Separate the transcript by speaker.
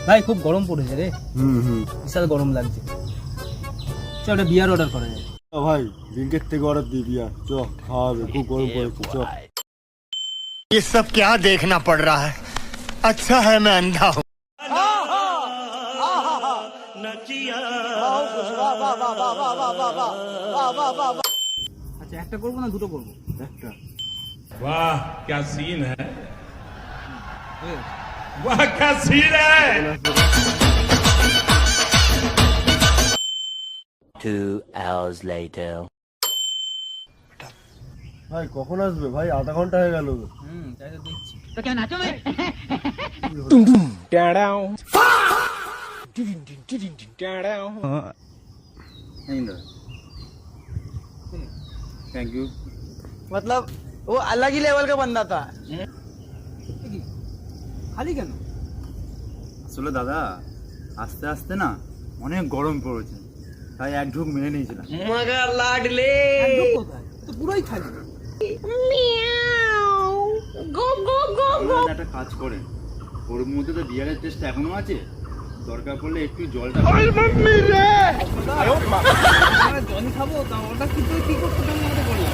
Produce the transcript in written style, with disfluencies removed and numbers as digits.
Speaker 1: ভাই খুব গরম পড়েছে রে। বিশাল গরম লাগছে। চ একটা বিয়ার অর্ডার করা যায়।
Speaker 2: ভাই ব্লিঙ্কেট থেকে অর্ডার দিই বিয়ার, চ খাওয়াবে, খুব গরম পড়েছে, চ।
Speaker 3: ये सब क्या देखना पड़ रहा है? अच्छा है मैं अंधा हूँ।
Speaker 1: আচ্ছা একটা করবো না দুটো করবো?
Speaker 2: একটা।
Speaker 4: वाह क्या सीन है, वाह क्या सीन है।
Speaker 5: 2 hours later.
Speaker 2: ভাই কখন আসবে ভাই? আধা ঘন্টা হয়ে গেল।
Speaker 1: তাই তো দেখছি।
Speaker 2: Thank you.
Speaker 6: मतलब वो अलग ही लेवल का बंदा था।
Speaker 1: খালি কেন?
Speaker 7: আসলে দাদা আস্তে আস্তে না অনেক গরম পড়েছে, তাই এক ঢুক মেনে নিয়েছিলাম।
Speaker 6: मगर लाडले
Speaker 1: একদম কোথায়? তো পুরোই খালি।
Speaker 7: একটা কাজ করেন, ওর মধ্যে তো বিয়ারের টেস্ট এখনো আছে, দরকার পড়লে একটু জলটা
Speaker 1: জল খাবো তা ওটা কি তুই কি করতে বললাম?